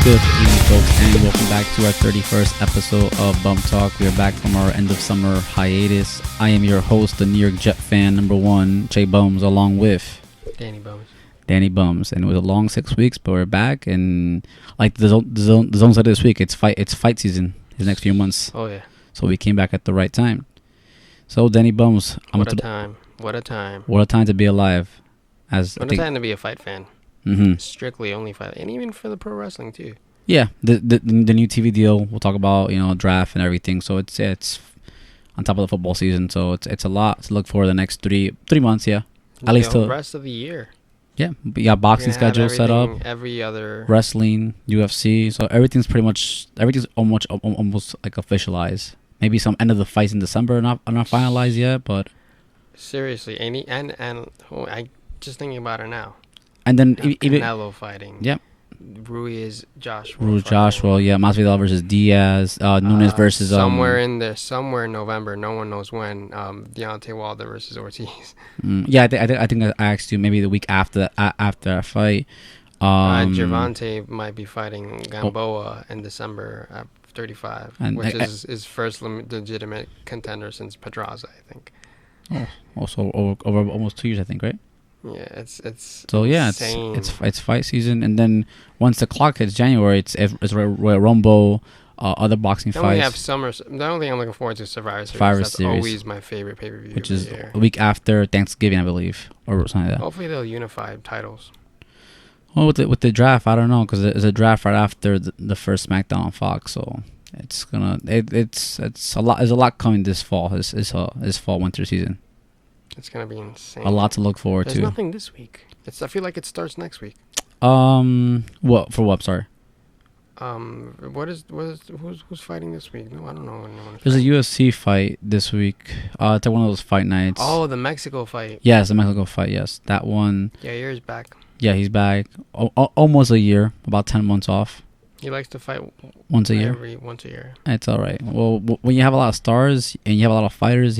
Good evening, folks, and welcome back to our 31st episode of Bum Talk. We are back from our end of summer hiatus. I am your host, the New York Jet fan number one, Jay Bums, along with Danny Bums. And it was a long 6 weeks, but we're back. And like the zone said this week, it's fight season. These next few months. Oh yeah. So we came back at the right time. So Danny Bums, What a time to be alive. What a time to be a fight fan. Mm-hmm. Strictly only fight, and even for the pro wrestling too. Yeah, the new TV deal. We'll talk about draft and everything. So it's on top of the football season. So it's a lot to look for the next three months. Yeah, at least the rest of the year. Yeah, we got boxing schedule set up. Every other wrestling, UFC. So everything's almost like officialized. Maybe some end of the fights in December are not finalized yet, but seriously, I just thinking about it now. And then Canelo fighting. Yep. Ruiz Joshua. Yeah. Masvidal versus Diaz. Nunes versus somewhere in November. No one knows when. Deontay Wilder versus Ortiz. Yeah, I think I asked you maybe the week after that fight. Gervonta might be fighting Gamboa in December at 35, which is his first legitimate contender since Pedraza, I think. Oh, also over almost 2 years, I think, right? Yeah, it's so yeah, insane. it's fight season, and then once the clock hits January, it's Royal Rumble, other boxing fights. Then we have summer. The only thing I'm looking forward to is Survivor Series. That's always my favorite pay-per-view, which is a week after Thanksgiving, I believe, or something like that. Hopefully they'll unify titles. Well, with the draft, I don't know, because it's a draft right after the first SmackDown on Fox, so it's a lot. There's a lot coming this fall. This fall winter season. It's gonna be insane. A lot to look forward to. There's nothing this week. I feel like it starts next week. What for? What? Sorry. Who's fighting this week? No, I don't know. There's a UFC fight this week. It's one of those fight nights. Oh, the Mexico fight. Yes, the Mexico fight. Yes, that one. Yeah, Yair's back. Yeah, he's back. Almost a year. About 10 months off. He likes to fight once a year. Once a year. It's all right. Well, when you have a lot of stars and you have a lot of fighters,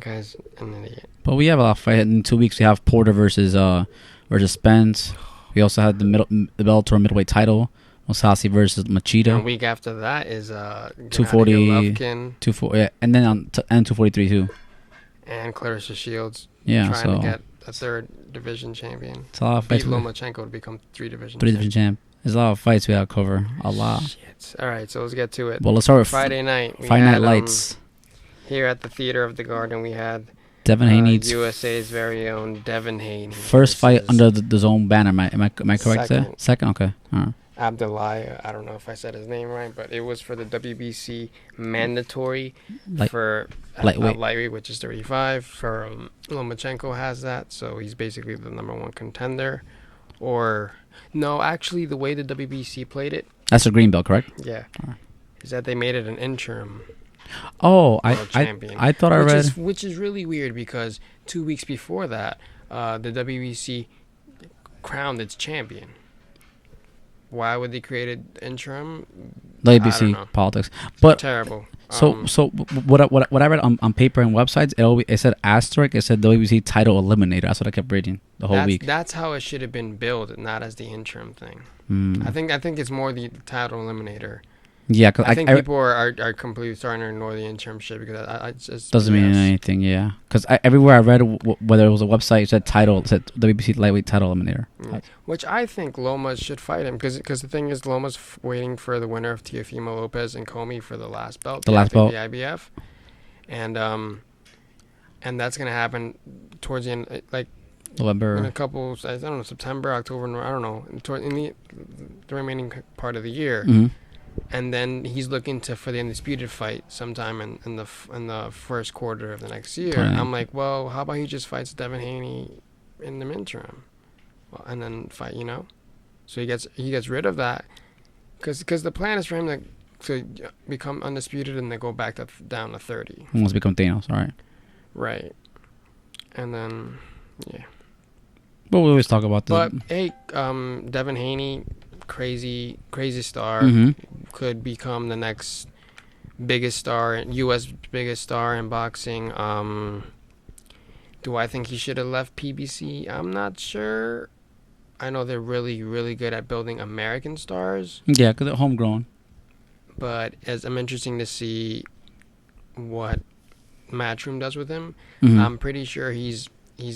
Guy's an idiot. But we have a lot of fight in 2 weeks. We have Porter versus Spence. We also had the Bellator middleweight title. Mousasi versus Machida. And a week after that is 240, 240, yeah, and then and 243 too. And Clarissa Shields. Yeah, trying to get a third division champion. It's a lot of fights. Beat Lomachenko to become three division champ. There's a lot of fights we gotta cover. A lot. Shit. All right, so let's get to it. Well, let's start with Friday night. Friday Night Lights. Here at the Theater of the Garden, we had Devin Haney's USA's very own Devin Haney. First fight under the zone banner. Am I correct there? Second? Okay. All right. Abdullahi, I don't know if I said his name right, but it was for the WBC mandatory for lightweight, which is 35. For Lomachenko has that, so he's basically the number one contender. Or no, actually, the way the WBC played it. That's a green belt, correct? Yeah. Right. Is that they made it an interim. Oh, I thought I read. Which is really weird because 2 weeks before that, the WBC crowned its champion. Why would they create an interim? WBC politics, but it's terrible. So what I read on paper and websites, it said asterisk. It said WBC title eliminator. That's what I kept reading the whole week. That's how it should have been billed, not as the interim thing. I think it's more the title eliminator. Yeah, cause I think people are completely starting to ignore the interim shit because it just doesn't mean anything. Yeah, because everywhere I read, whether it was a website, it said WBC lightweight title eliminator. Which I think Loma should fight him because the thing is Loma's waiting for the winner of Teofimo Lopez and Comey for the last belt. The IBF, and that's gonna happen towards the end, like November. In a couple, I don't know, September, October, I don't know, in the remaining part of the year. Mm-hmm. And then he's looking for the undisputed fight sometime in the first quarter of the next year. I'm like, well, how about he just fights Devin Haney in the interim, and then fight, so he gets rid of that, because the plan is for him to become undisputed and then go back down to 30. He wants to become Thanos, all right? Right, and then yeah. But we always talk about this. But hey, Devin Haney. Crazy star, could become the next biggest star, U.S. biggest star in boxing. Do I think he should have left PBC? I'm not sure. I know they're really, really good at building American stars. Yeah, because they're homegrown. But I'm interesting to see what Matchroom does with him. Mm-hmm. I'm pretty sure he's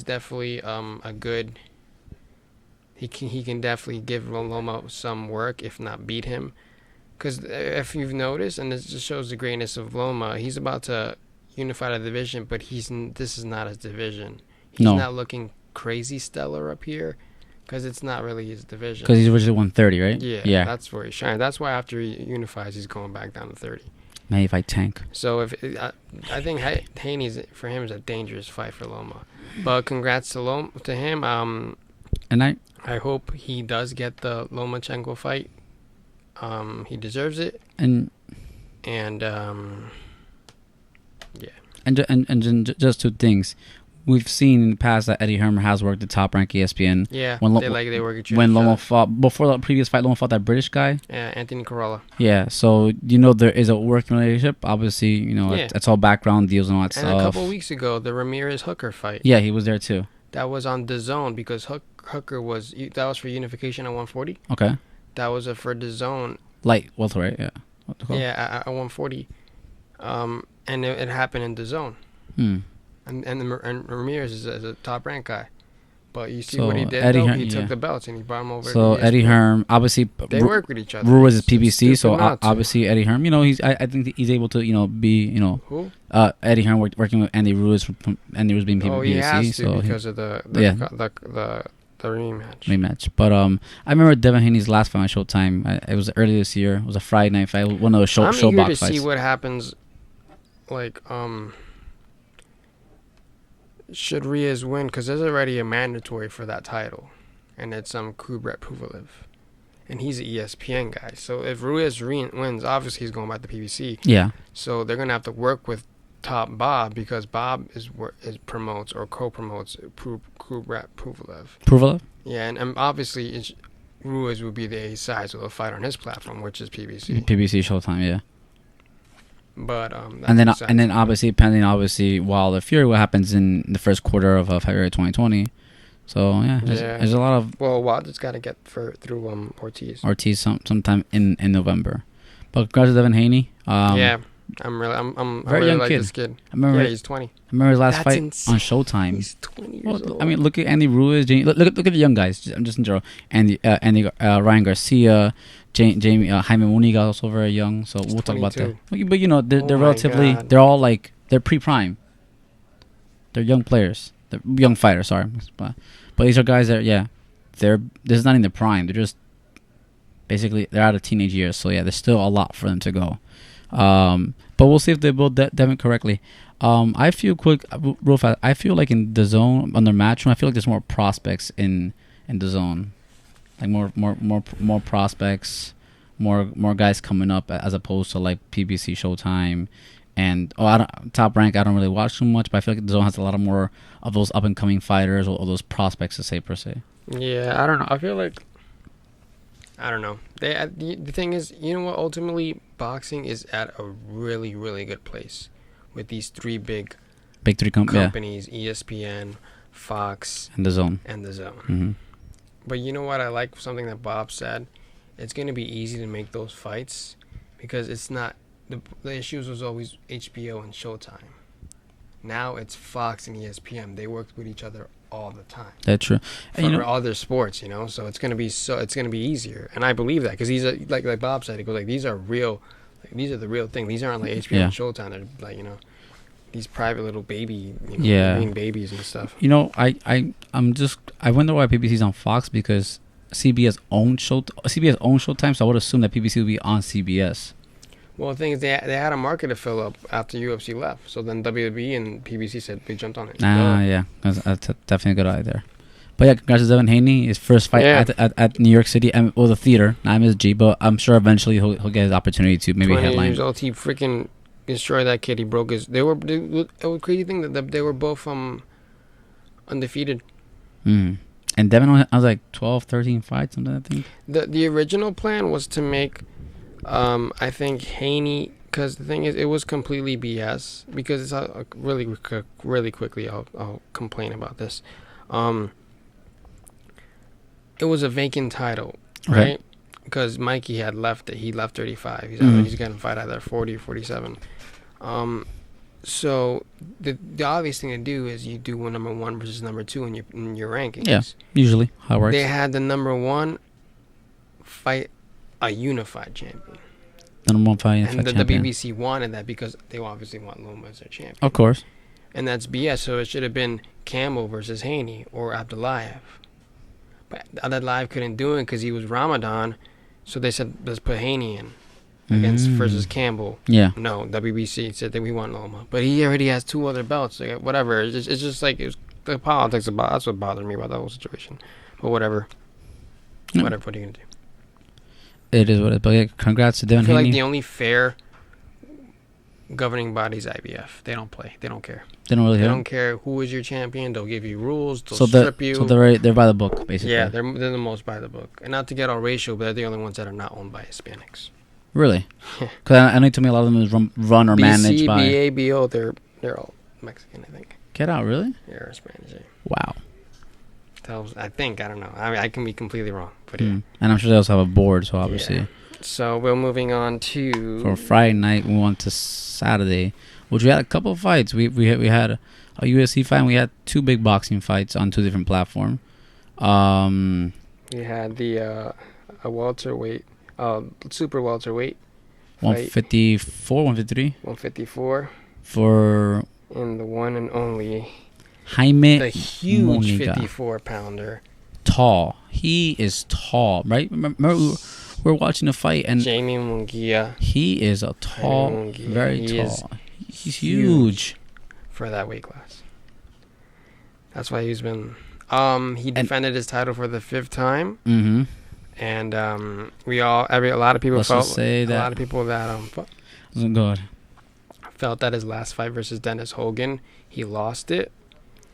definitely a good. He can definitely give Loma some work, if not beat him. Because if you've noticed, and this just shows the greatness of Loma, he's about to unify the division, but this is not his division. He's not looking crazy stellar up here, because it's not really his division. Because he's originally 130, right? Yeah. That's where he shines. That's why after he unifies, he's going back down to 30. Maybe if I tank. So I think Haney's for him is a dangerous fight for Loma, but congrats to him. And I hope he does get the Lomachenko fight. He deserves it. And yeah. And just two things. We've seen in the past that Eddie Hearn has worked at Top Rank ESPN. Yeah, they work at you. When Loma fought, before the previous fight, Loma fought that British guy. Yeah, Anthony Corolla. Yeah, so there is a working relationship. Obviously, it's all background deals and all that stuff. And a couple of weeks ago, the Ramirez Hooker fight. Yeah, he was there too. That was on DAZN because Hooker was for unification at 140. Okay. That was for DAZN. Light welterweight, yeah. Yeah, at 140. And it happened in DAZN. And Ramirez is a top rank guy, but you see what he did. He took the belts and he brought him over. So Eddie Hearn, obviously, they work with each other. Ruiz is PBC, so obviously Eddie Hearn, I think he's able to, be, who? Eddie Hearn working with Andy Ruiz from Andy Ruiz being PBC. Oh, he has to so because of the rematch. But I remember Devin Haney's last fight on Showtime. It was early this year. It was a Friday night fight. One of those show box fights. I'm eager to see what happens. Should Ruiz win? Because there's already a mandatory for that title, and it's Kubrat Pulev, and he's an ESPN guy. So if Ruiz wins, obviously he's going back to PBC. Yeah. So they're gonna have to work with Top Bob because Bob is promotes or co-promotes Kubrat Pulev. Pulev? Yeah, and obviously Ruiz would be the A side, so they'll fight on his platform, which is PBC. PBC Showtime, yeah. But and then obviously pending Wilder Fury, what happens in the first quarter of February 2020. So there's a lot of Wilder's got to get through Ortiz sometime in November. But congrats to Devin Haney. I'm very young like kid. This kid. He's 20. I remember his last fight on Showtime. He's 20 years old. I mean, look at Andy Ruiz. Look at the young guys. I'm just in general. Ryan Garcia. Jamie Jaime Muniga also very young, so we'll talk about that. But they're relatively they're all they're pre-prime. They're young players. They're young fighters, sorry. But these are guys that this is not in their prime. They're just basically they're out of teenage years. So there's still a lot for them to go. But we'll see if they build Devin correctly. I feel real fast. I feel like in DAZN under Matchroom, I feel like there's more prospects in DAZN. Like more prospects, more guys coming up as opposed to like PBC Showtime, and Top Rank. I don't really watch too much, but I feel like the zone has a lot of more of those up and coming fighters or those prospects to say per se. Yeah, I don't know. I feel like I don't know. The thing is, what? Ultimately, boxing is at a really really good place with these three big three companies: ESPN, Fox, and DAZN. Mm-hmm. But you know what? I like something that Bob said. It's going to be easy to make those fights because it's not the issues was always HBO and Showtime. Now it's Fox and ESPN. They work with each other all the time. That's true. For other sports, so it's going to be easier. And I believe that because these are like Bob said. He goes these are real. These are the real thing. These aren't like HBO and Showtime. They're these private little baby, green babies and stuff. I wonder why PBC's on Fox because CBS owns Showtime, so I would assume that PBC would be on CBS. Well, the thing is, they had a market to fill up after UFC left, so then WWE and PBC said they jumped on it. Yeah, that's definitely a good idea there. But congrats to Devin Haney, his first fight at New York City, the theater, not MSG, but I'm sure eventually he'll get his opportunity to maybe headline. Years old, he freaking destroyed that kid. He broke his. It was crazy thing that they were both undefeated. And Devin has like 12, 13 fights, something I think. The original plan was to make, I think Haney, because the thing is, it was completely BS. Because it's really quickly, I'll complain about this. it was a vacant title, Okay. right? Because Mikey had left it. He left 35. He's going to fight either 40 or 47. So the obvious thing to do is you do number 1 versus number 2 in your rankings. Yeah, usually how it works. They had the number 1 fight a unified champion. The number 1 fight And the champion. BBC wanted that because they obviously want Loma as their champion. Of course. And that's BS. So it should have been Campbell versus Haney or Abdullayev. But Abdullayev couldn't do it because he was Ramadan. So they said, let's put Haney in against versus Campbell. Yeah. No, WBC said that we want Loma. But he already has 2 other belts. Like, whatever. It's just like, it was the politics about. That's what bothered me about the whole situation. But whatever. Yeah. Whatever. What are you going to do? It is what it is. But yeah, congrats to Devin I feel Haney. like the only fair governing body is IBF. They don't play. They don't care. They don't really They care. don't care who is your champion. They'll give you rules. They'll So strip you. So they're by the book, basically. Yeah, they're the most by the book. And not to get all racial, but they're the only ones that are not owned by Hispanics. Really? Because I know you told me a lot of them is run or managed by. BCBABO, they're all Mexican, I think. Get out, really? They're Spanish. Yeah. Wow. I think, I don't know. I can be completely wrong, but yeah. And I'm sure they also have a board, so obviously. Yeah. So we're moving on to For Friday night, we went to Saturday, which we had a couple of fights. We had a UFC fight, and we had 2 big boxing fights on 2 different platforms. we had a welterweight, super welterweight, 154, 153 154, for and the one and only Jaime the huge Muniga. 54-pounder. Tall. He is tall, right? Remember we were watching the fight, and Jamie Munguia. he is a tall, very tall. He's huge for that weight class. That's why he's been. He defended his title for the 5th time. Mm-hmm. And a lot of people Let's felt just say a that- lot of people that Good. felt that his last fight versus Dennis Hogan, he lost it.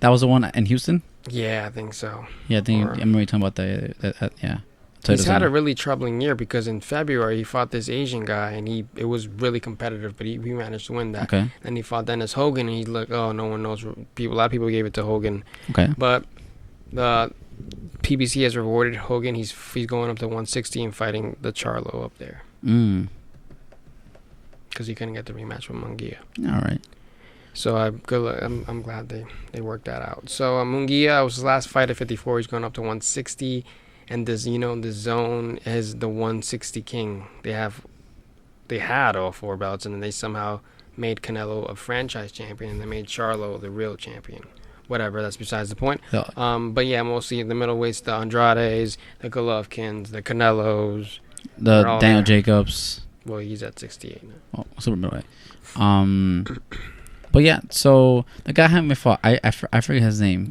That was the one in Houston. Yeah, I think so. Yeah, I think I remember you talking about that. Yeah. He's had a really troubling year because in February he fought this Asian guy and it was really competitive, but he managed to win that. Okay. And he fought Dennis Hogan and he's like, oh, no one knows. A lot of people gave it to Hogan. Okay. But the PBC has rewarded Hogan. He's going up to 160 and fighting the Charlo up there because he couldn't get the rematch with Munguia. All right. So I'm glad they worked that out. So Munguia was his last fight at 54. He's going up to 160. And the zone is the 160 king. They had all 4 belts, and then they somehow made Canelo a franchise champion, and they made Charlo the real champion. Whatever, that's besides the point. Yeah. But yeah, mostly the middleweights, the Andrades, the Golovkins, the Canelos. The Daniel Jacobs. Well, he's at 68 now. Oh, super middleweight. But yeah, so the guy had me fought. I forget his name.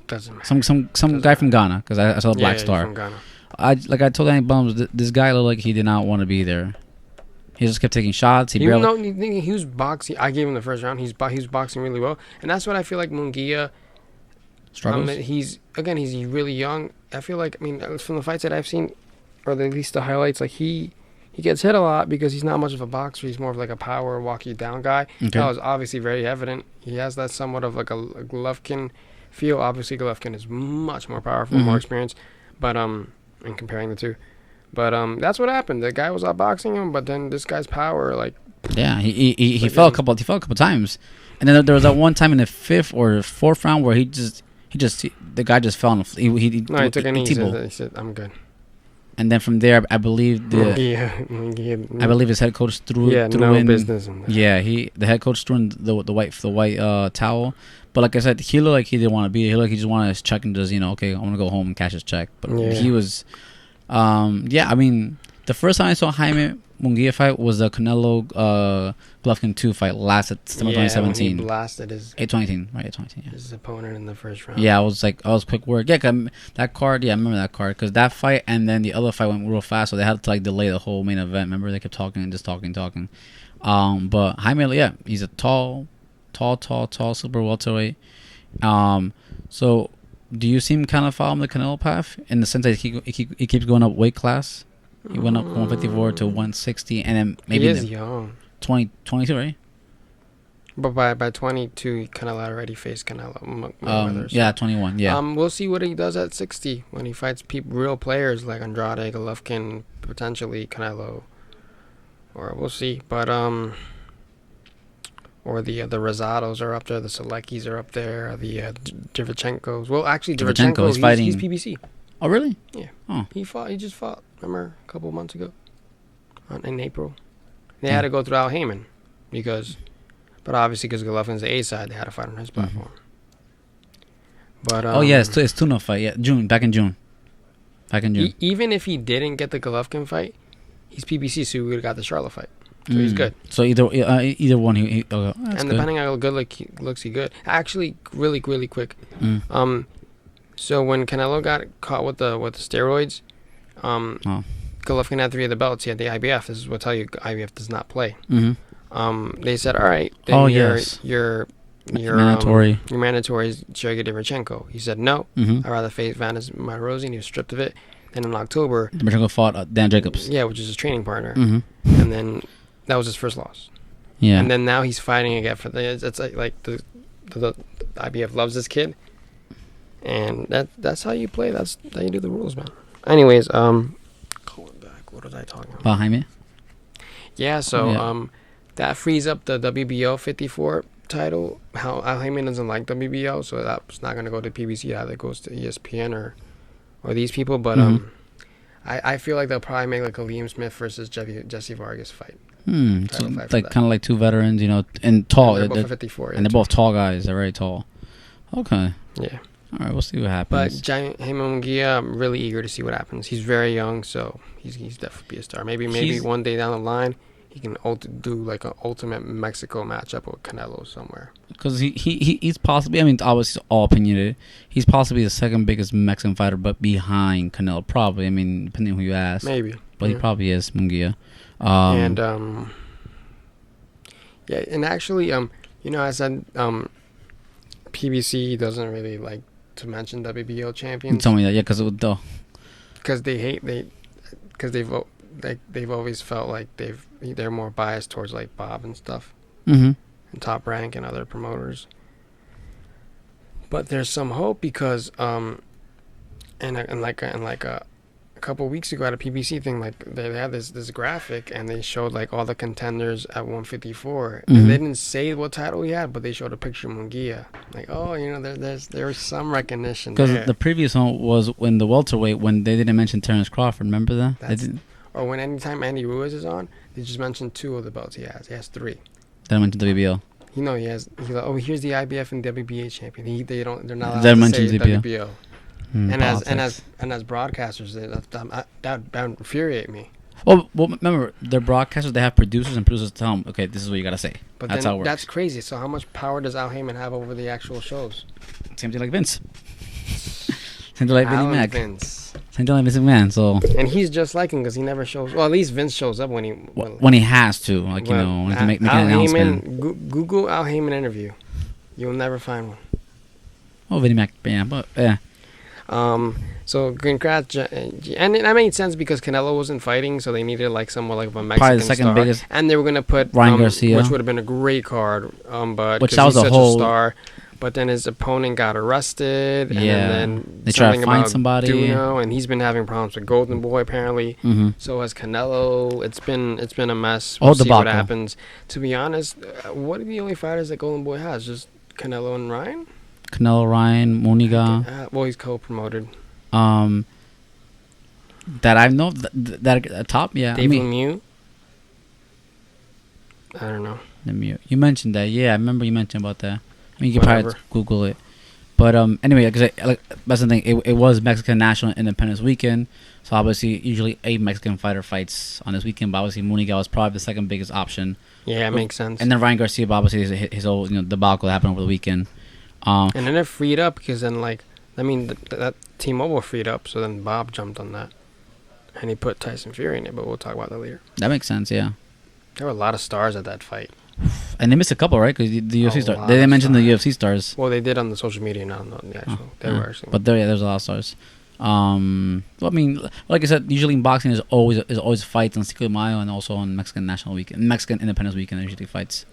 Doesn't matter. Some guy from Ghana, because I saw the Black Star. From Ghana. I told Danny Bums, this guy looked like he did not want to be there. He just kept taking shots. He was boxing. I gave him the first round. He was boxing really well, and that's what I feel like Munguia struggles. He's really young. I feel like from the fights that I've seen, or at least the highlights, like he gets hit a lot because he's not much of a boxer. He's more of like a power walk you down guy. Okay. That was obviously very evident. He has that somewhat of like a Golovkin feel. Obviously, Golovkin is much more powerful, more experienced. But in comparing the two, but that's what happened. The guy was outboxing him, but then this guy's power, like yeah, he fell a couple times, and then there was that one time in the 5th or 4th round where the guy just fell on the he took a knee. He said, "I'm good." And then from there, I believe I believe his head coach threw in business in there. Yeah, the head coach threw in the white towel. But like I said, he looked like he didn't want to be. He looked like he just wanted his check and just okay, I want to go home and cash his check. But he was, the first time I saw Jaime Munguia fight was the Canelo Golovkin 2 fight last September 2017. When he blasted his 2018, right? 2018, yeah. His opponent in the first round. Yeah, I was quick work. Yeah, that card. Yeah, I remember that card because that fight and then the other fight went real fast, so they had to delay the whole main event. Remember, they kept talking and just talking. But Jaime, yeah, he's a tall super welterweight. So do you see him kind of following the Canelo path in the sense that he keeps going up weight class? He went up 154 to 160, and then maybe he is young. 22, right? But by 22, Canelo already faced Mayweather. Yeah, 21. Yeah. We'll see what he does at 60 when he fights real players like Andrade, Golovkin, potentially Canelo, or we'll see. But or the Rosados are up there, the Seleckis are up there, the Derevyanchenko's. Well, actually, Derevyanchenko, is fighting. He's PBC. Oh, really? Yeah. Oh. He just fought. Remember a couple months ago, in April. They had to go through Al Heyman but obviously because Golovkin's the A side, they had to fight on his platform. But it's tuna fight. Yeah, back in June. Even if he didn't get the Golovkin fight, he's PBC, so he would have got the Charlotte fight. So he's good. So either one, and depending on how good looks he good. Actually, really quick. So when Canelo got caught with the steroids, Golovkin had 3 of the belts. He had the IBF. This is what tell you IBF does not play. They said, all right, then your mandatory is Sergey Derevyanchenko. He said no. I'd rather face Vanes Marozzi, and he was stripped of it. Then in October, Derevyanchenko fought Dan Jacobs. Yeah, which is his training partner. And then that was his first loss. Yeah. And then now he's fighting again for it's like the IBF loves this kid. And that's how you play. That's how you do the rules, man. Anyways, going back, what was I talking about? Jaime? Yeah, so that frees up the WBO 54 title. Al Heyman doesn't like WBO, so that's not going to go to PBC. Either goes to ESPN or these people. But I feel like they'll probably make like a Liam Smith versus Jesse Vargas fight. So like kind of like 2 veterans, and tall. And they're both 54. And they're both tall guys. They're very tall. Okay. Yeah. All right, we'll see what happens. But Jamie Munguia, I'm really eager to see what happens. He's very young, so he's definitely be a star. Maybe one day down the line, he can do like an ultimate Mexico matchup with Canelo somewhere. Because he's possibly, obviously all opinionated, he's possibly the second biggest Mexican fighter, but behind Canelo, probably. Depending on who you ask. Maybe. But he probably is, Munguia. And actually, I said PBC doesn't really like to mention WBO champions. You told me that, yeah, because they've always felt like they're more biased towards like Bob and stuff, and Top Rank and other promoters. But there's some hope because and a couple of weeks ago at a PBC thing, like they had this graphic and they showed like all the contenders at 154, and they didn't say what title he had, but they showed a picture of Munguia. Like, there's some recognition. Because the previous one was when the welterweight, when they didn't mention Terrence Crawford. Remember that? Or when anytime Andy Ruiz is on, they just mention 2 of the belts he has. He has 3. They mentioned WBO. He has. He's like, here's the IBF and WBA champion. They're not allowed to say WBO. And as broadcasters, that would infuriate me. Well, remember, they're broadcasters. They have producers, and producers tell them, okay, this is what you gotta say. But that's how it works. That's crazy. So how much power does Al Heyman have over the actual shows? Same thing like Vince. Same thing like Vinny Mac. Vince. Same thing like Vince McMahon. So. And he's just like him because he never shows. Well, at least Vince shows up when he. When he has to, when he can make an announcement. Google Al Heyman interview. You'll never find one. Oh, Vinny Mac, yeah, but yeah. So congrats, and that made sense because Canelo wasn't fighting, so they needed like somewhat like a Mexican probably the second star. Biggest, and they were gonna put Ryan Garcia, which would have been a great card, but which that was he's a such whole star. But then his opponent got arrested, and then they tried to find somebody, Duno, and he's been having problems with Golden Boy apparently. So has Canelo. It's been a mess. We'll see what happens. To be honest, what are the only fighters that Golden Boy has? Just Canelo and Ryan. Canelo, Ryan, Muniga. Well, he's co-promoted. That I know that top, yeah. Dave Lemieux. I don't know. Lemieux. You mentioned that, yeah. I remember you mentioned about that. You can probably Google it. But anyway, because that's the thing. It was Mexican National Independence Weekend, so obviously usually a Mexican fighter fights on this weekend. But obviously Muniga was probably the second biggest option. Yeah, it makes sense. And then Ryan Garcia, obviously his whole debacle that happened over the weekend. And then it freed up because then that T-Mobile freed up, so then Bob jumped on that, and he put Tyson Fury in it. But we'll talk about that later. That makes sense, yeah. There were a lot of stars at that fight. And they missed a couple, right? Because the UFC stars. They didn't mention the UFC stars. Well, they did on the social media, not on the actual. Were actually. But there's a lot of stars. Like I said, usually in boxing, there's always fights on Cinco de Mayo and also on Mexican National Weekend, Mexican Independence Weekend. There's usually fights.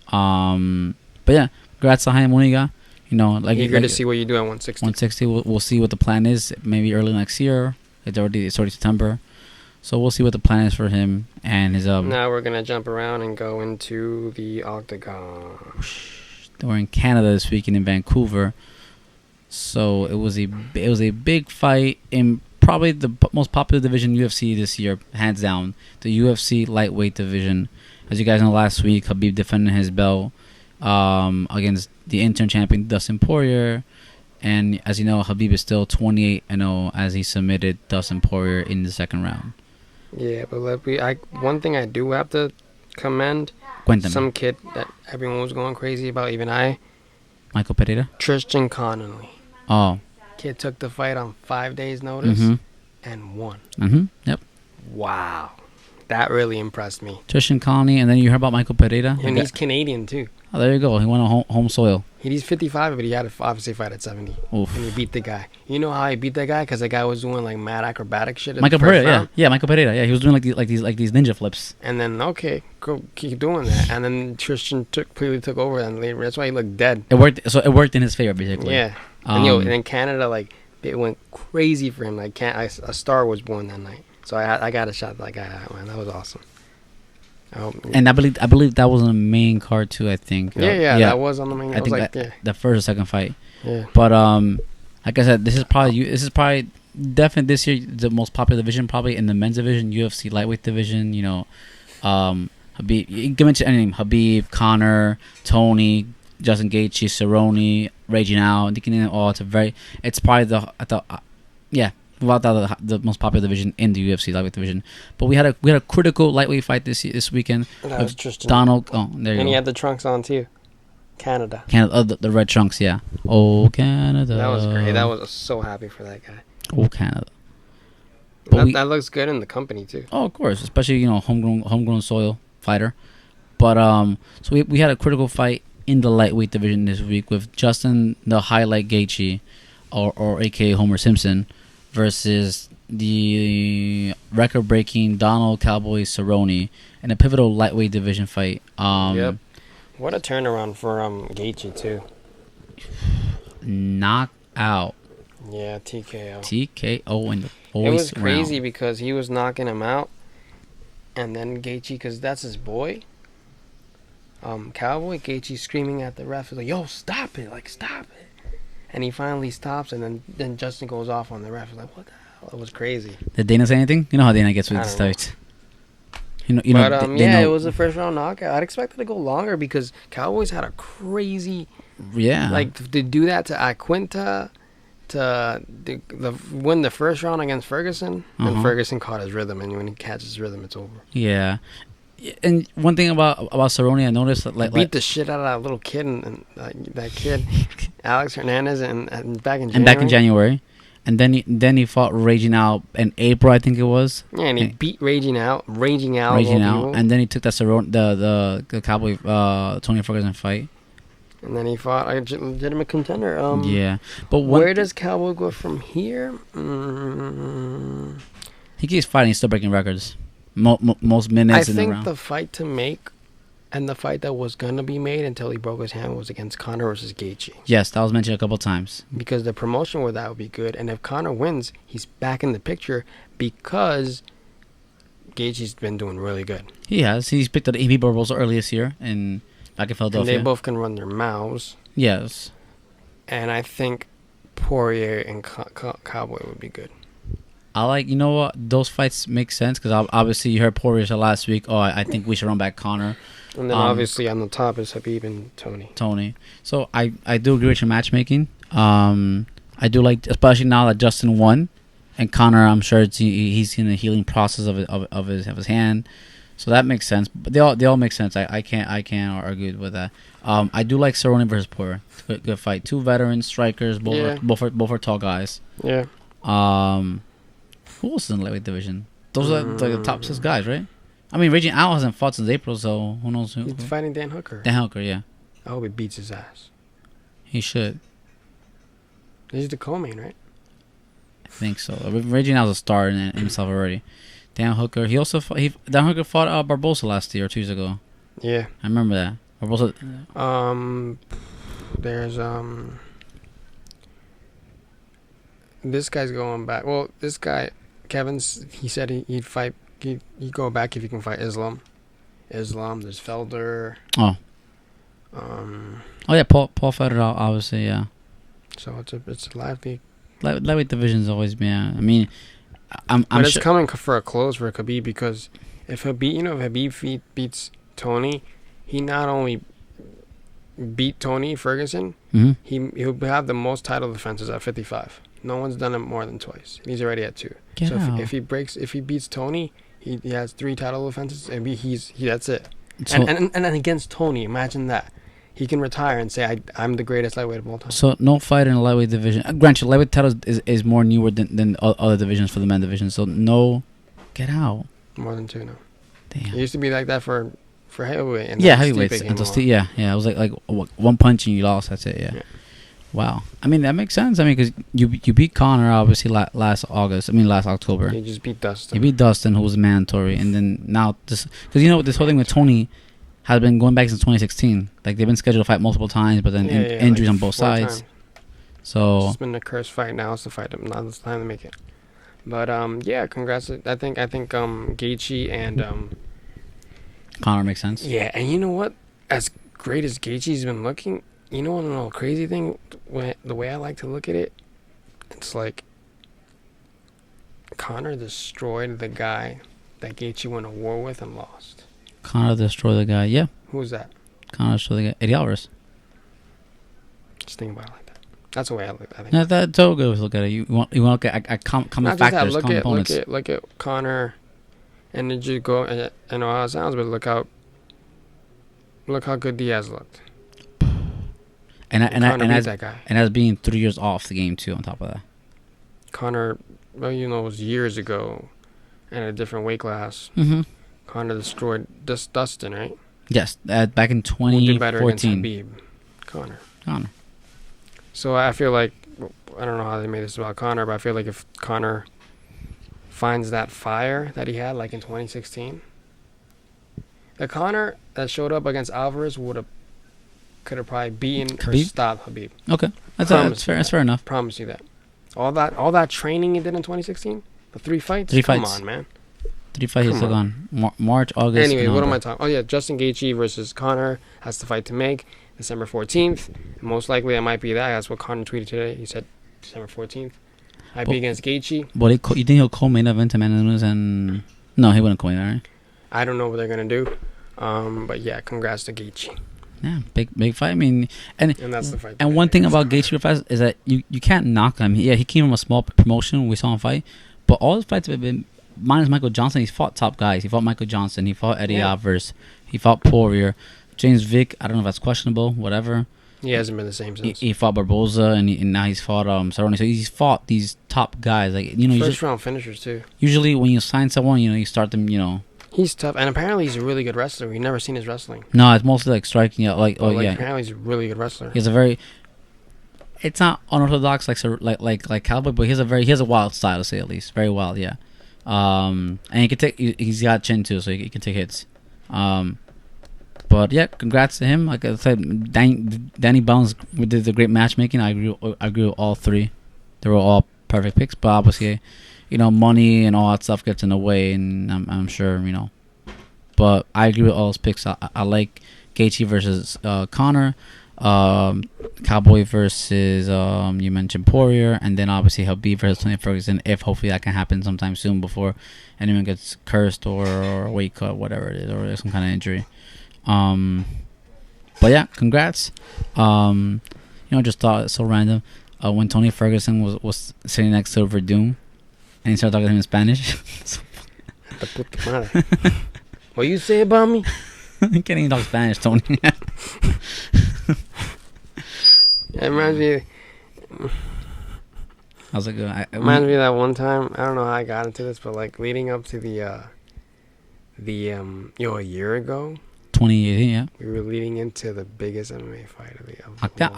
But yeah, congrats to Muniga. You know, like eager to see what you do at 160. 160. We'll see what the plan is. Maybe early next year. It's already September, so we'll see what the plan is for him and his. Now we're gonna jump around and go into the octagon. We're in Canada this weekend in Vancouver, so it was a big fight in probably the most popular division in UFC this year, hands down. The UFC lightweight division. As you guys know, last week Khabib defended his belt against the interim champion Dustin Poirier, and as you know, Khabib is still 28-0 as he submitted Dustin Poirier in the second round. Yeah, but one thing I do have to commend some kid that everyone was going crazy about, even I. Michael Pereira? Tristan Connolly. Oh. Kid took the fight on 5 days' notice and won. Yep. Wow. That really impressed me. Tristan Connolly, and then you heard about Michael Pereira. And he's Canadian, too. Oh, there you go. He went on home soil. He's 55, but he had to obviously fight at 70. Oof. And he beat the guy. You know how he beat that guy? Because the guy was doing like mad acrobatic shit. Michael Pereira, yeah, Michael Pereira, yeah. He was doing like these ninja flips. And then go keep doing that. And then Tristan completely took over, and that's why he looked dead. It worked. So it worked in his favor, basically. Yeah. And in Canada, like it went crazy for him. Like a star was born that night. So I got a shot at that guy out, man. That was awesome. And I believe that was on the main card too. I think. Yeah, that was on the main. I think like, the first or second fight. Yeah. But like I said, this is probably definitely this year the most popular division, probably in the men's division, UFC lightweight division. You know, Khabib. You can mention any name: Khabib, Conor, Tony, Justin Gaethje, Cerrone, Raging Out. It's probably without the most popular division in the UFC lightweight division. But we had a critical lightweight fight this weekend. That was Tristan. Donald. Oh, there you go. And he had the trunks on too. Canada. The red trunks, yeah. Oh, Canada. That was great. I was so happy for that guy. Oh, Canada. That looks good in the company too. Oh, of course, especially homegrown soil fighter. But so we had a critical fight in the lightweight division this week with Justin the Highlight Gaethje, or aka Homer Simpson, versus the record-breaking Donald Cowboy Cerrone in a pivotal lightweight division fight. Yep. What a turnaround for Gaethje too. Knock out. Yeah, TKO. TKO in the It was crazy round. because he was knocking him out, and then Gaethje, because that's his boy. Cowboy Gaethje screaming at the ref, like, "Yo, stop it! Like, stop it!" And he finally stops, and then Justin goes off on the ref. Like, what the hell? It was crazy. Did Dana say anything? You know how Dana gets with these fights. It was a first round knockout. I'd expect it to go longer because Cowboys had a crazy, like to do that to Aquinta, to win the first round against Ferguson, and Ferguson caught his rhythm, and when he catches his rhythm, it's over. Yeah. And one thing about Cerrone, I noticed that beat the shit out of that little kid and that kid, Alex Hernandez, and back in January. And back in January, and then he fought Raging Out in April, I think it was. Yeah, and he beat Raging Out, and then he took that Cerrone, the Cowboy Tony Ferguson fight. And then he fought a legitimate contender. Yeah, but where does Cowboy go from here? He keeps fighting, he's still breaking records. Most minutes in the round. I think the fight to make and the fight that was going to be made until he broke his hand was against Conor versus Gaethje. Yes, that was mentioned a couple times. Because the promotion with that would be good. And if Conor wins, he's back in the picture because Gaethje's been doing really good. He has. He beat Barbosa earlier this year back in Philadelphia. And they both can run their mouths. Yes. And I think Poirier and Cowboy would be good. I like, you know what, those fights make sense because obviously you heard Poirier last week. Oh, I think we should run back Conor. And then obviously on the top is Khabib and Tony. So I do agree with your matchmaking. I do like, especially now that Justin won, and Conor, I'm sure he's in the healing process of his hand. So that makes sense. But they all make sense. I can't argue with that. I do like Cerrone versus Poirier. Good fight. Two veteran strikers. Both are tall guys. Yeah. Who else is in the lightweight division? Those are like the top 6 guys, right? I mean, Raging Al hasn't fought since April, so who knows? He's fighting Dan Hooker. Dan Hooker, yeah. I hope he beats his ass. He should. He's the co-main, right? I think so. Raging Al's a star in himself already. Dan Hooker. Dan Hooker fought Barbosa last year or 2 years ago. Yeah. I remember that. Or was it? There's this guy's going back. Well, this guy, he said he'd fight. He'd go back if he can fight Islam. There's Felder. Oh. Oh yeah, Paul Felder, obviously, yeah. So it's a lively. Lightweight division's always been. Yeah. I mean, I'm it's coming for a close for Khabib, because if Khabib beats Tony, he not only beat Tony Ferguson, he'll have the most title defenses at 55. No one's done it more than twice. He's already at 2. If he beats Tony, he has 3 title defenses, and that's it. So, and against Tony, imagine that. He can retire and say, I'm the greatest lightweight of all time. So no fight in the lightweight division. Granted, lightweight title is more newer than other divisions for the men division. So no, get out. More than 2 now. Damn. It used to be like that for heavyweight. And heavyweights. Yeah. It was like one punch and you lost. That's it. Yeah. Wow. I mean, that makes sense. I mean, because you beat Conor obviously last October. You just beat Dustin. You beat Dustin, who was mandatory, and then now this, because this whole thing with Tony has been going back since 2016. Like, they've been scheduled to fight multiple times, but then injuries on both sides. Times. So it's been a cursed fight. Now it's the fight. Now it's time to make it. But congrats. I think Gaethje and Conor makes sense. Yeah, and you know what? As great as Gaethje's been looking, you know what? A crazy thing. The way I like to look at it, it's like Conor destroyed the guy that Gaethje went to war with and lost. Conor destroyed the guy. Yeah. Who was that? Conor destroyed the guy. Eddie Alvarez. Just think about it like that. That's the way I look. I think. Yeah, that's so good. Look at it. You want to look at common factors, components. Look at Conor, and then you go and I know how it sounds, but look how good Diaz looked. And as being 3 years off the game too. On top of that, Conor, it was years ago, in a different weight class. Conor destroyed Dustin, right? Yes, back in 2014. Who did better against Khabib? Conor. So I feel like, I don't know how they made this about Conor, but I feel like if Conor finds that fire that he had, like in 2016, the Conor that showed up against Alvarez could have probably beaten or stopped Khabib. Okay, that's fair. That's fair enough. Promise you that. All that training he did in 2016, the 3 fights. Come on, man. 3 fights he's still gone. March, August. Anyway, what am I talking? Oh yeah, Justin Gaethje versus Conor has the fight to make December 14th. Most likely that might be that. That's what Conor tweeted today. He said December 14th. I'd be against Gaethje. But you think he'll co-main event Amanda Nunes and? No, he wouldn't co-main, right? I don't know what they're gonna do. But yeah, congrats to Gaethje. Yeah, big fight. I mean, and that's the fight. And one thing about Gaethje is that you can't knock him. Yeah, he came from a small promotion when we saw him fight, but all his fights have been, minus Michael Johnson, he's fought top guys. He fought Michael Johnson. He fought Eddie Alvarez. He fought Poirier. James Vick, I don't know if that's questionable. Whatever. He hasn't been the same since. He fought Barboza, and now he's fought Cerrone. So he's fought these top guys. Like first round finishers too. Usually when you sign someone, you start them. He's tough, and apparently he's a really good wrestler. We've never seen his wrestling. No, it's mostly like striking. Yeah, apparently he's a really good wrestler. He has a very. It's not unorthodox like Cowboy, but he has a wild style, to say at least. Very wild, yeah. And he can take. He's got chin too, so he can take hits. But yeah, congrats to him. Like I said, Danny Bones did the great matchmaking. I agree with all 3. They were all perfect picks, but obviously, money and all that stuff gets in the way, and I'm sure, But I agree with all those picks. I like Gaethje versus Conor, Cowboy versus you mentioned Poirier, and then obviously Khabib versus Tony Ferguson. If hopefully that can happen sometime soon before anyone gets cursed or weight cut, whatever it is, or some kind of injury. But yeah, congrats. Just thought it's so random. When Tony Ferguson was sitting next to Verdum, and he started talking to him in Spanish. What you say about me? You can't even talk Spanish, Tony. It reminds me. How's it going? Reminds me of that one time. I don't know how I got into this, but like leading up to a year ago. 2018, yeah. We were leading into the biggest MMA fight of the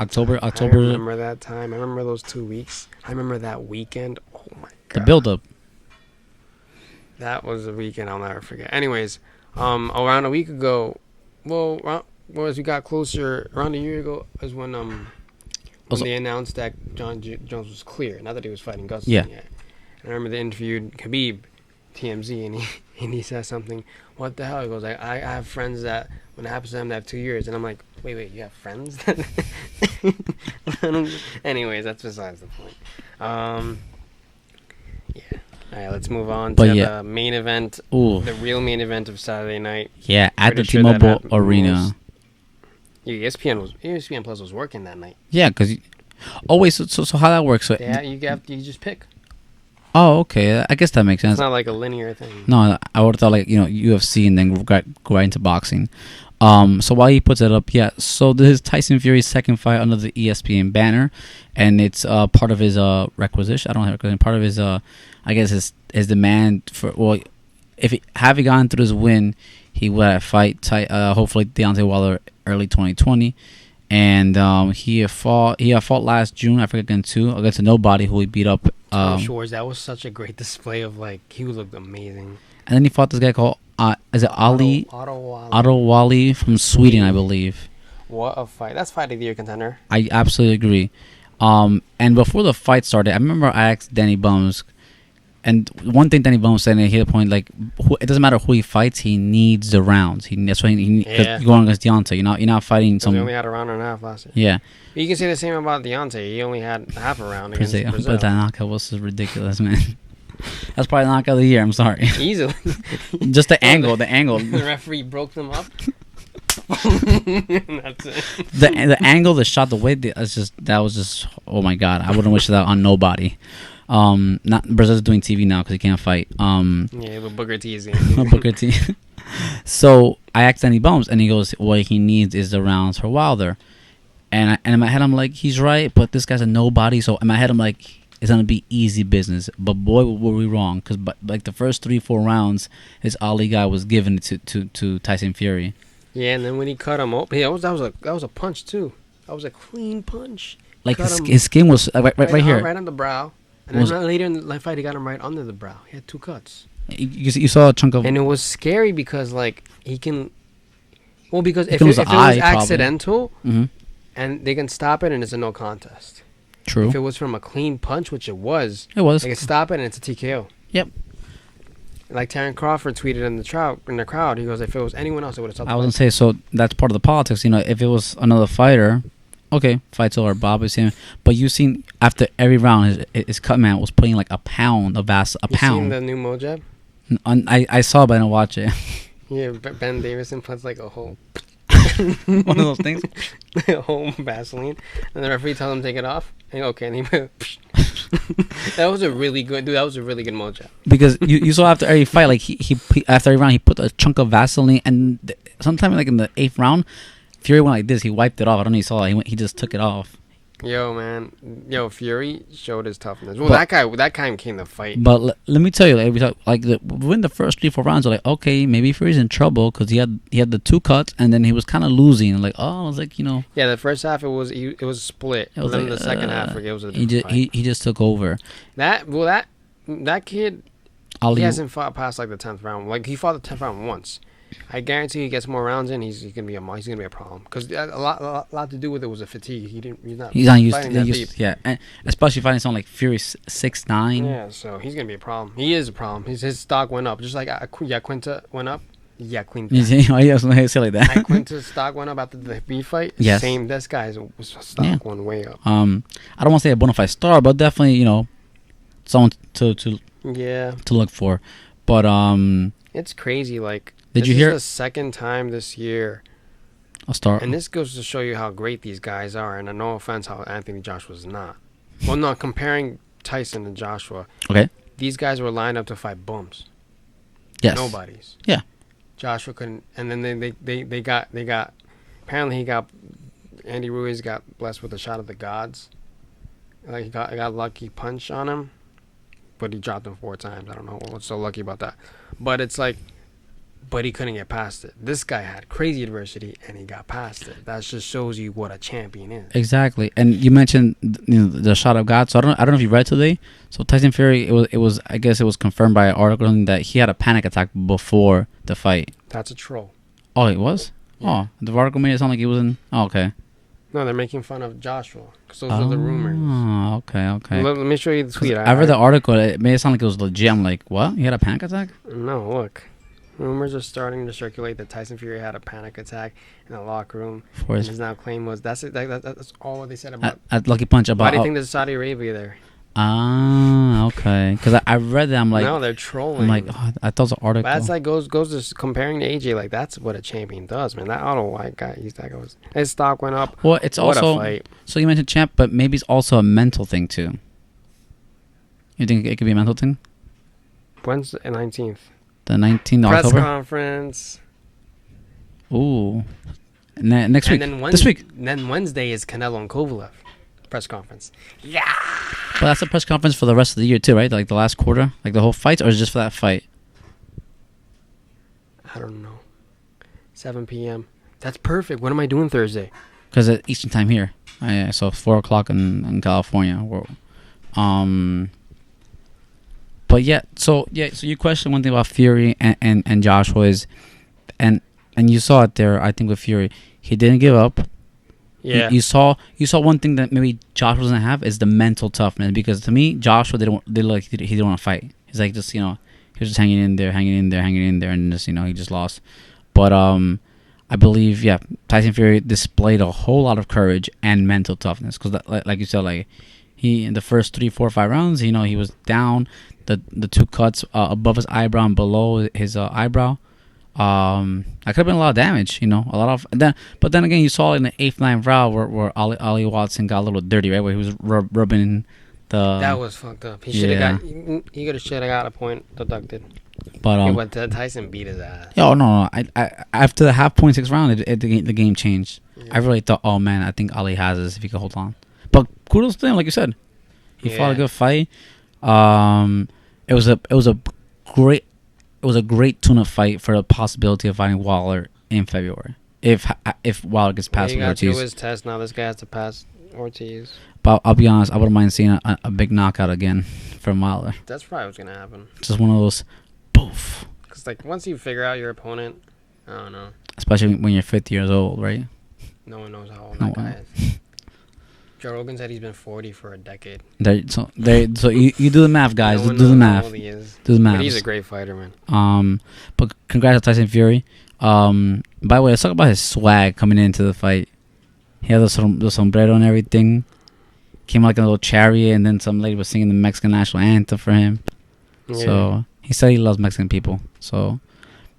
October. I remember that time. I remember those 2 weeks. I remember that weekend. Oh my god. The build up. That was a weekend I'll never forget. Anyways, around a week ago, as we got closer, around a year ago, is when they announced that John Jones was clear. Not that he was fighting Gustafsson yet. I remember they interviewed Khabib, TMZ, and he said something. What the hell? He goes like, I have friends that when it happens to them, they have 2 years, and I'm like, wait, you have friends? Anyways, that's besides the point. Yeah. All right, let's move on to the main event. Ooh. The real main event of Saturday night. Yeah, at the T-Mobile Arena. ESPN Plus was working that night. Yeah, because... Oh, wait, so how that works? So you just pick. Oh, okay. I guess that makes sense. It's not like a linear thing. No, I would have thought UFC and then go right into boxing. So while he puts it up, so this is Tyson Fury's second fight under the ESPN banner, and it's part of his requisition. I don't have requisition. Part of his I guess his demand for if he gone through this win, he would fight hopefully Deontay Wilder early 2020, and he had fought last June. I forget against nobody who he beat up. Shores, that was such a great display of he looked amazing. And then he fought this guy called is it Ali? Otto Wallin from Sweden, I believe. What a fight! That's fight of the year contender. I absolutely agree. And before the fight started, I remember I asked Danny Bums, and one thing Danny Bums said, and he hit a point it doesn't matter who he fights, he needs the rounds. That's why you're going against Deontay. You're not fighting some. He only had a round and a half last year. Yeah. You can say the same about Deontay. He only had half a round against Brazil. But that knockout was ridiculous, man. That's probably the knockout of the year. I'm sorry. Easily. Just the angle. The referee broke them up. That's it. The angle, the shot, the way that was just oh my god. I wouldn't wish that on nobody. Not Brazil's doing TV now because he can't fight. But Booker T is Booker T. So I asked Danny Bums, and he goes, "What he needs is the rounds for Wilder." And in my head, I'm like, he's right, but this guy's a nobody. So in my head, I'm like, it's gonna be easy business. But boy, were we wrong, because the first 3-4 rounds, his Ali guy was giving it to Tyson Fury. Yeah, and then when he cut him open, that was a punch too. That was a clean punch. His skin was right here, right on the brow. And then later in the fight, he got him right under the brow. He had 2 cuts. You saw a chunk of, and it was scary because he can. Well, because if it was accidental, and they can stop it, and it's a no contest. True. If it was from a clean punch, which it was, they can stop it, and it's a TKO. Yep. Like Terrence Crawford tweeted in the crowd, he goes, "If it was anyone else, it would have stopped." I was gonna say, so that's part of the politics. If it was another fighter, okay, fight's over. Bob is him. But you seen after every round, his cut man was putting like a pound of pound. You seen the new Mojab? I saw, but I didn't watch it. Yeah, Ben Davison puts like a whole one of those things, a whole Vaseline, and the referee tells him to take it off. And okay, and he that was a really good Mojab. Because you saw after every fight, like he after every round, he put a chunk of Vaseline, and sometime like in the 8th round, Fury went like this. He wiped it off. I don't know if you saw it. He just took it off. Yo, man. Fury showed his toughness. Well, that guy came to fight. But let me tell you, within the first 3-4 rounds, I was like, okay, maybe Fury's in trouble because he had the 2 cuts, and then he was kind of losing. Like, I was like, Yeah, the first half it was split. It was then the second half, it was a different fight. He just took over. That kid, he hasn't fought past the 10th round. Like he fought the 10th round once. I guarantee he gets more rounds in. He's gonna be a problem because a lot to do with it was a fatigue. He's not used. Yeah, and especially fighting someone like Fury 6'9". Yeah, so he's gonna be a problem. He is a problem. His stock went up just like Quinta went up. Yeah, Quinta. I say like that. Quinta's stock went up after the B fight. Yes. Same. This guy's stock went way up. I don't want to say a bona fide star, but definitely someone to look for. But it's crazy. Did you hear? This is the second time this year. A star. And this goes to show you how great these guys are. And no offense, how Anthony Joshua's not. Well, no, comparing Tyson and Joshua. Okay. These guys were lined up to fight bums. Yes. Nobodies. Yeah. Joshua couldn't. And then they got. Apparently, Andy Ruiz got blessed with a shot of the gods. He got a lucky punch on him, but he dropped him 4 times. I don't know what's so lucky about that. But it's but he couldn't get past it. This guy had crazy adversity, and he got past it. That just shows you what a champion is. Exactly. And you mentioned the shot of God. So I don't know if you read today. So Tyson Fury, it was I guess it was confirmed by an article that he had a panic attack before the fight. That's a troll. Oh, it was? Yeah. Oh, the article made it sound like he was in. Oh, okay. No, they're making fun of Joshua because those are the rumors. Oh, okay. Let me show you the tweet. I read the article. It made it sound like it was legit. I'm like, what? He had a panic attack? No, look. Rumors are starting to circulate that Tyson Fury had a panic attack in the locker room. And his now claim was that's all what they said about. At Lucky Punch about. Why do you think there's Saudi Arabia there? Okay. Because I read that. I'm like, no, they're trolling. I'm like, oh, I thought it was an article. But that's like goes to comparing to AJ. Like that's what a champion does, man. That Otto Wallin guy, his stock went up. Well, it's what also a fight. So you mentioned champ, but maybe it's also a mental thing too. You think it could be a mental thing? When's the 19th? The 19th of Press October. Conference. Ooh, next week. This week. Then Wednesday is Canelo and Kovalev press conference. Yeah. But that's a press conference for the rest of the year too, right? Like the last quarter, like the whole fight, or is it just for that fight? I don't know. 7 p.m. That's perfect. What am I doing Thursday? Because it's Eastern time here. So 4 o'clock in California. But so your question, one thing about Fury and Joshua is, and you saw it there. I think with Fury, he didn't give up. Yeah. You saw one thing that maybe Joshua doesn't have is the mental toughness. Because to me, Joshua he didn't want to fight. He's like just he was just hanging in there, and just he just lost. But I believe Tyson Fury displayed a whole lot of courage and mental toughness. Because like you said, like he in the first 3, 4, 5 rounds, he was down. The 2 cuts above his eyebrow and below his eyebrow. That could have been a lot of damage, a lot of. But then again, you saw in the 8th, 9th round where Ali Watson got a little dirty, right? Where he was rubbing the. That was fucked up. He should have got. He should have got a point deducted. But Tyson beat his ass. Oh no! I after the half point 6th round, the game changed. Yeah. I really thought, oh man, I think Ali has this if he could hold on. But kudos to him, like you said, he fought a good fight. It was a great tune-up fight for the possibility of fighting Waller in February. If Waller gets past Ortiz. He got through his test. Now this guy has to pass Ortiz. But I'll be honest, I wouldn't mind seeing a big knockout again from Waller. That's probably what's gonna happen. Just one of those, poof. Because like once you figure out your opponent, I don't know. Especially when you're 50 years old, right? No one knows how old that guy is. Joe Rogan said he's been 40 for a decade. So you do the math, guys. No do the math. How old he is. Do the math. But he's a great fighter, man. But congrats to Tyson Fury. By the way, let's talk about his swag coming into the fight. He had the sombrero and everything. Came like a little chariot, and then some lady was singing the Mexican national anthem for him. Yeah. So he said he loves Mexican people. So,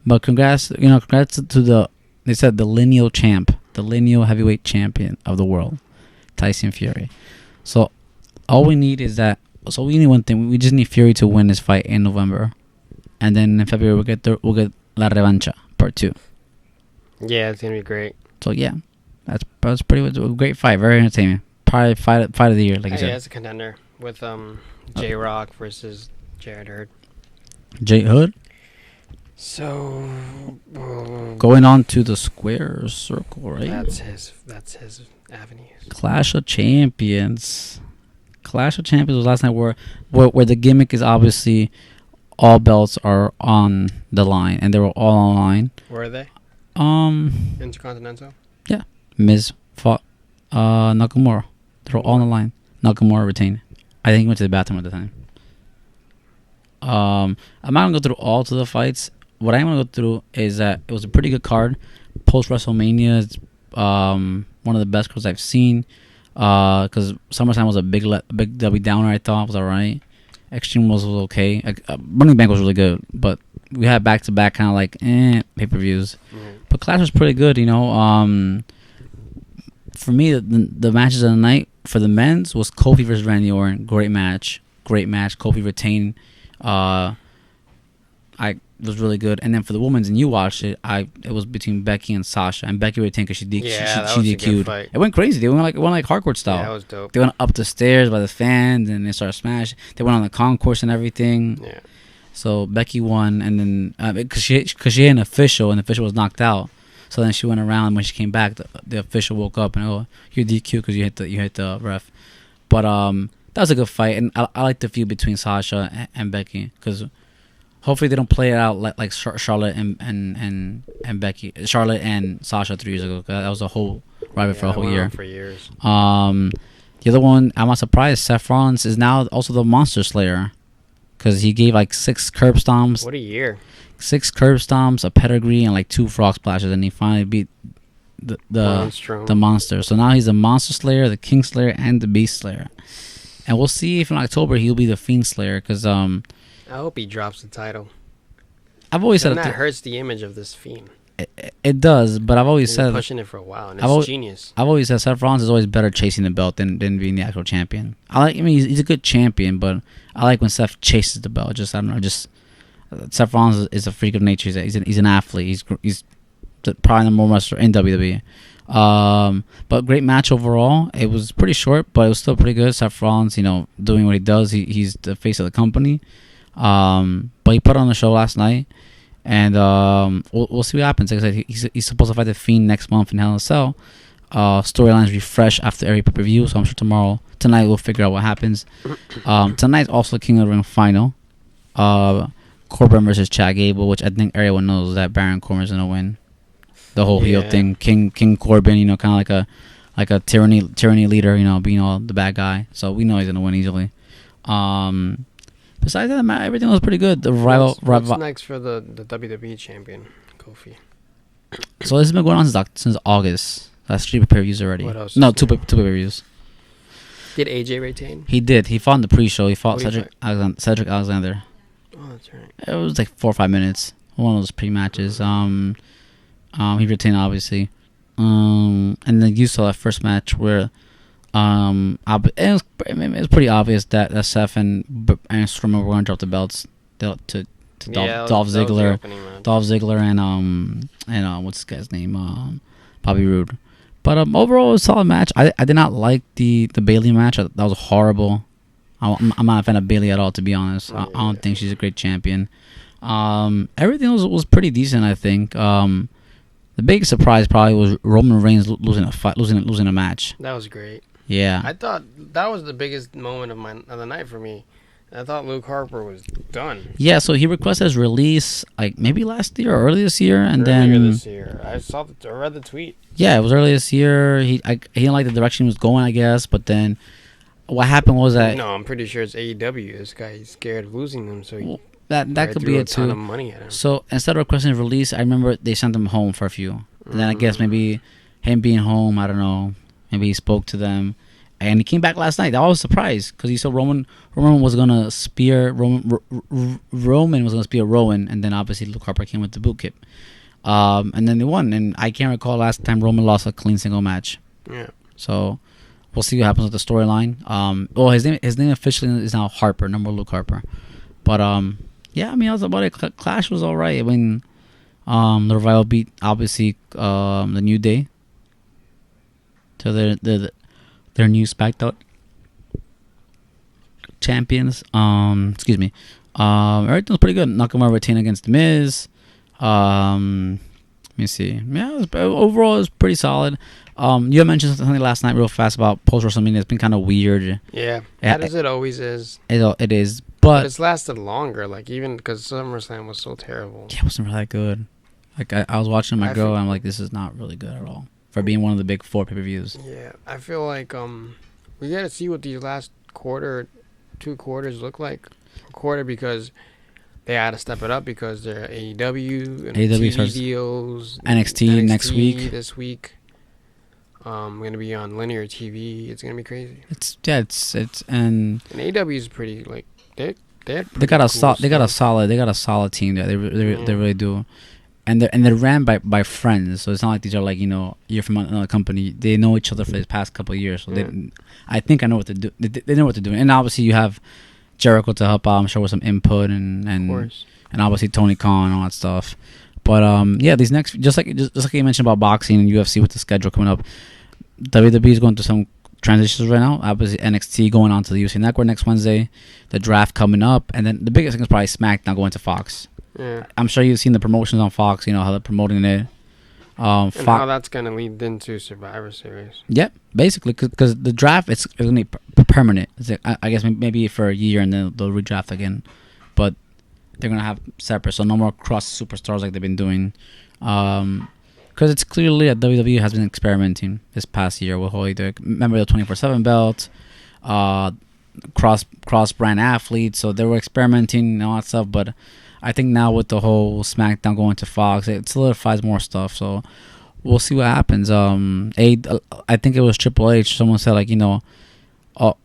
but congrats to they said the lineal champ, the lineal heavyweight champion of the world, Tyson Fury. So all we need is that. So we need one thing. We just need Fury to win this fight in November, and then in February we'll get La Revancha Part 2. Yeah, it's gonna be great. So yeah, that's pretty much a great fight. Very entertaining. Probably fight of the year, like you said. Yeah, it's a contender with J Rock versus Jared Hurd. J Hood. So going on to the square circle, right? That's his avenues. Clash of Champions. Clash of Champions was last night where the gimmick is obviously all belts are on the line, and they were all on the line. Where are they? Intercontinental. Yeah, Miz fought Nakamura. They were all on the line. Nakamura retained. I think he went to the bathroom at the time. I'm not gonna go through all of the fights. What I'm gonna go through is that it was a pretty good card. Post WrestleMania, it's one of the best cards I've seen. Because SummerSlam was a big Debbie Downer. I thought it was alright. Extreme was okay. Money Bank was really good, but we had back-to-back kind of like pay-per-views. Mm-hmm. But Clash was pretty good, For me, the matches of the night for the men's was Kofi versus Randy Orton. Great match. Kofi retained. It was really good. And then for the women's, and you watched it, it was between Becky and Sasha. And Becky retained because she DQ'd. It went crazy. They went like hardcore style. Yeah, that was dope. They went up the stairs by the fans, and they started smashing. They went on the concourse and everything. Yeah. So Becky won, and then because she had an official, and the official was knocked out. So then she went around, and when she came back, the official woke up and you're DQ because you hit the ref. But that was a good fight, and I like the feud between Sasha and Becky because Hopefully they don't play it out like Charlotte and Becky, Charlotte and Sasha 3 years ago. That was a whole rival for a whole year. For years. The other one, I'm not surprised. Seth Rollins is now also the Monster Slayer, because he gave like 6 curb stomps. What a year! 6 curb stomps, a pedigree, and like 2 frog splashes, and he finally beat the monster. So now he's the Monster Slayer, the King Slayer, and the Beast Slayer. And we'll see if in October he'll be the Fiend Slayer, because I hope he drops the title. I've always said that hurts the image of this Fiend. It does, but I've always said pushing it for a while, and it's genius. I've always said Seth Rollins is always better chasing the belt than being the actual champion. He's a good champion, but I like when Seth chases the belt. I don't know. Seth Rollins is a freak of nature. He's an athlete. He's probably the more wrestler in WWE. But great match overall. It was pretty short, but it was still pretty good. Seth Rollins, doing what he does. He's the face of the company. But he put on the show last night. And we'll see what happens. Like I said, he's supposed to fight the Fiend next month in Hell in a Cell. Storylines refresh after every pay-per-view, so I'm sure tonight we'll figure out what happens. Tonight's also King of the Ring final. Corbin versus Chad Gable, which I think everyone knows that Baron Corbin's gonna win. The whole heel thing, King Corbin, kind of like a tyranny leader, being all the bad guy. So we know he's gonna win easily. Besides that, everything was pretty good. The what's next for the WWE champion, Kofi? So this has been going on since August. That's 3 pay-per-views already. What else? No, 2 pay-per-views. Did AJ retain? He did. He fought in the pre-show. He fought Cedric Alexander. Oh, that's right. It was like 4 or 5 minutes. One of those pre-matches. He retained, obviously. And then you saw that first match where it was pretty obvious that Seth and Strowman were going to drop the belts to Dolph Ziggler, and what's this guy's name, Bobby Roode. But overall, it was a solid match. I did not like the Bayley match. That was horrible. I'm not a fan of Bayley at all, to be honest. I don't think she's a great champion. Everything was pretty decent, I think. The big surprise probably was Roman Reigns losing a match. That was great. Yeah, I thought that was the biggest moment of the night for me. I thought Luke Harper was done. Yeah, so he requested his release like maybe last year or early this year, and earlier then this year. I read the tweet. Yeah, it was early this year. He didn't like the direction he was going, I guess. But then what happened was that I'm pretty sure it's AEW. This guy, he's scared of losing them, so that could be it too. A ton of money at him. So instead of requesting his release, I remember they sent him home for a few. And then I guess maybe him being home, I don't know. Maybe he spoke to them, and he came back last night. I was surprised because he saw Roman was gonna spear Roman was gonna spear Rowan, and then obviously Luke Harper came with the boot kick, and then they won. And I can't recall last time Roman lost a clean single match. Yeah. So we'll see what happens with the storyline. Well, his name officially is now Harper, number Luke Harper. But yeah, I mean, I was about it. Clash was all right. I mean, the Revival beat obviously the New Day to their new SmackDown champions. Excuse me. Everything was pretty good. Nakamura retained against The Miz. Let me see. Yeah, overall it was pretty solid. You had mentioned something last night real fast about post WrestleMania. It's been kind of weird. Yeah, as it always is. It is, but it's lasted longer. Like even because SummerSlam was so terrible. Yeah, it wasn't really that good. Like I was watching my girl, and I'm like, this is not really good at all for being one of the big 4 pay-per-views. Yeah, I feel like we got to see what these last 2 quarters look like. A quarter because they had to step it up because they're AEW and TV deals. NXT next week. This week. Gonna be on linear TV. It's gonna be crazy. It's and AEW is pretty like they got a solid team there. They really do. And they're ran by friends, so it's not like these are like you're from another company. They know each other for the past couple of years, so I think I know what to do. They know what they're doing, and obviously you have Jericho to help out. I'm sure with some input and obviously Tony Khan and all that stuff. But yeah, these next just like you mentioned about boxing and UFC with the schedule coming up, WWE is going through some transitions right now. Obviously NXT going on to the UFC Network next Wednesday, the draft coming up, and then the biggest thing is probably SmackDown going to Fox. Yeah. I'm sure you've seen the promotions on Fox, how they're promoting it. And how that's going to lead into Survivor Series. Yep, basically, because the draft, it's going to be permanent. It's like, I guess maybe for a year and then they'll redraft again. But they're gonna have separate, so no more cross superstars like they've been doing. Because it's clearly that WWE has been experimenting this past year with Holy Dick. Remember the 24/7 belt, cross brand athletes, so they were experimenting and all that stuff. But I think now with the whole SmackDown going to Fox, it solidifies more stuff. So we'll see what happens. I think it was Triple H. Someone said like,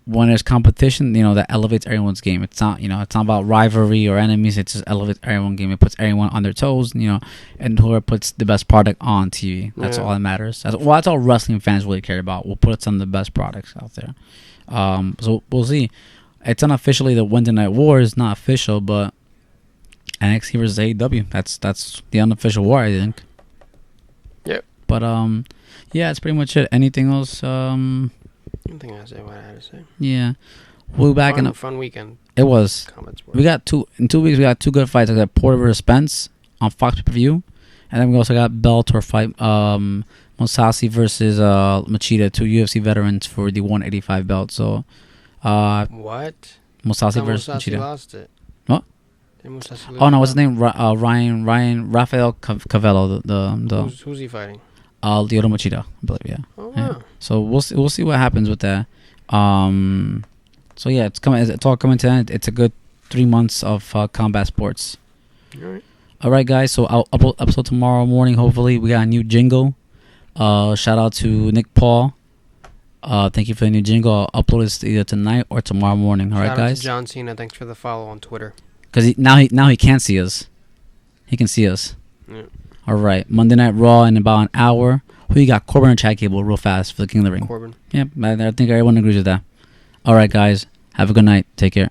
when there's competition, that elevates everyone's game. It's not, it's not about rivalry or enemies. It just elevates everyone's game. It puts everyone on their toes, and whoever puts the best product on TV. That's all that matters. That's all wrestling fans really care about. We'll put some of the best products out there. So we'll see. It's unofficially the Wednesday Night War is not official, but NXT versus AEW. That's the unofficial war, I think. Yep. But yeah, that's pretty much it. Anything else? I think I say what I had to say. Yeah, we'll be back in a fun weekend. It was. We got in 2 weeks. We got two good fights. I got Porter versus Spence on Fox pay-per-view, and then we also got Bellator fight. Mousasi versus Machida, two UFC veterans for the 185 belt. So, what? Mousasi versus Machida. Lost it. What? Oh no, what's his name? Ryan Rafael Cavello. Who's he fighting? Lyoto Machida, I believe. Yeah. Oh wow. Yeah. So we'll see what happens with that. So yeah, it's coming. It's all coming to an end. It's a good 3 months of combat sports. All right, guys. So I'll upload episode tomorrow morning. Hopefully, we got a new jingle. Shout out to Nick Paul. Thank you for the new jingle. I'll upload this either tonight or tomorrow morning. All right, guys. Shout out to John Cena. Thanks for the follow on Twitter. Because now he can't see us. He can see us. Yeah. All right, Monday Night Raw in about an hour. Who you got? Corbin or Chad Gable real fast for the King of the Ring? Corbin. Yep, I think everyone agrees with that. All right, guys. Have a good night. Take care.